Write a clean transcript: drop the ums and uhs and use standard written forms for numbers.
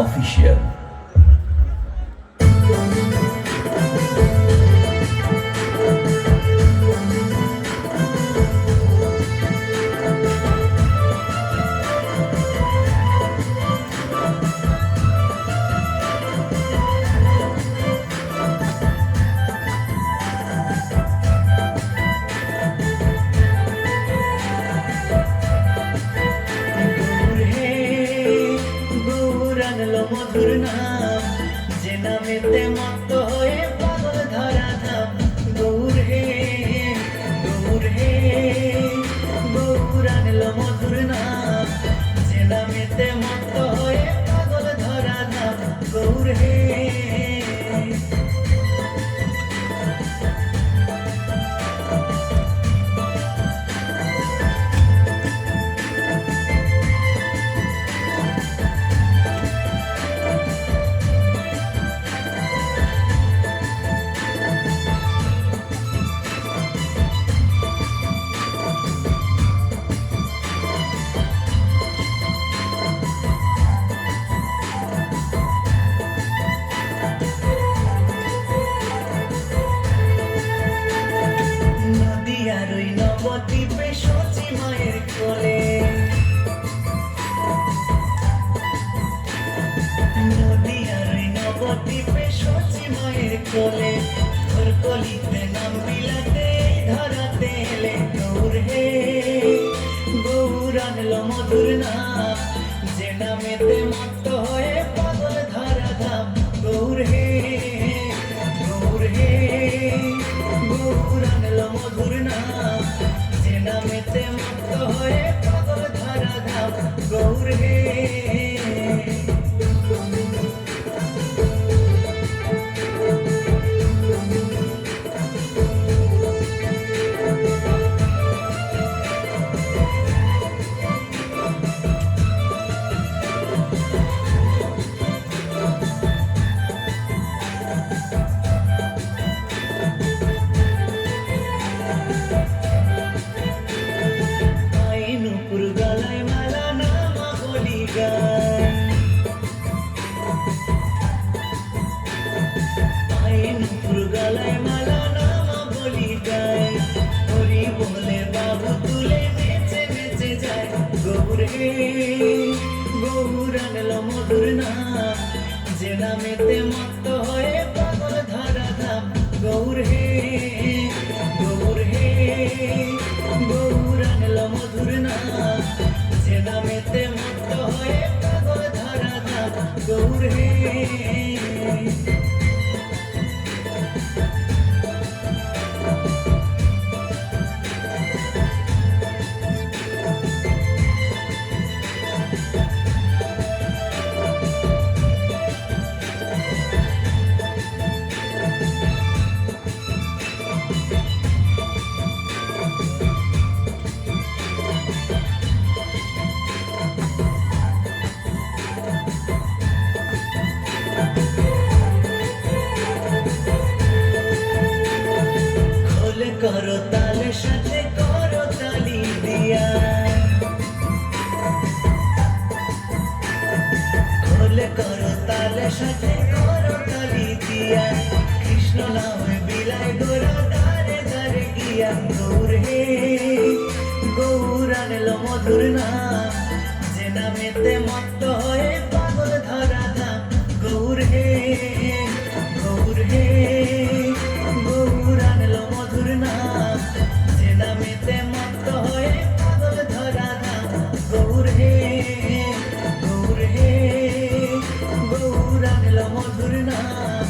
Official. মধুর নাম যে নামেতে মত্ত হয়ে পাগল ধরা ধাম। গৌর হে গৌর আনলো মধুর নাম যে নামেতে মত্ত হয়ে পাগল ধরা ধাম। গৌর হে নদিয়ার ওই নবদ্বীপে সচি মায়ের কোলে, নদিয়ার ওই নবদ্বীপে সচি মায়ের কোলে, তোর কলিতে নাম বিলাতে ধরাতে এলে। গৌর হে গৌর আনলো মধুর নাম যে নামেতে মত্ত হয়ে পাগল ধরা ধাম। গৌর হে গৌর আনলো মধুর নাম যে নামেতে মত্ত হয়ে পাগল ধরা ধাম। গৌর হে নুপুর গলায় মালা নামা বলি গান, নুপুর গলায় মালা নামা বলি গায়। হরি বলে বাবু তুলে নেচে নেচে যায়। গৌর হে গৌর আনলো মধুর নাম যে নামেতে মত্ত হয়ে পাগল ধরা ধাম। গৌর হে গৌর আনলো মধুর নাম যে নামেতে মত্ত হয়ে পাগল ধরা ধাম। গৌর হে করো তালের সাথে করো তালি দিয়া, খোলে করো তালের সাথে করো তালি দিয়া। কৃষ্ণ নামে বিলাই গোরা দারে দারে গিয়া। গৌর হে গৌর আনলো মধুর নাম যে নামেতে মত্ত হয়ে পাগল ধরা ধাম। গৌর হে গৌর আনলো মধুর নাম যে নামেতে মত্ত হয়ে পাগল ধরা ধাম। গৌর হে গৌর আনলো মধুর নাম।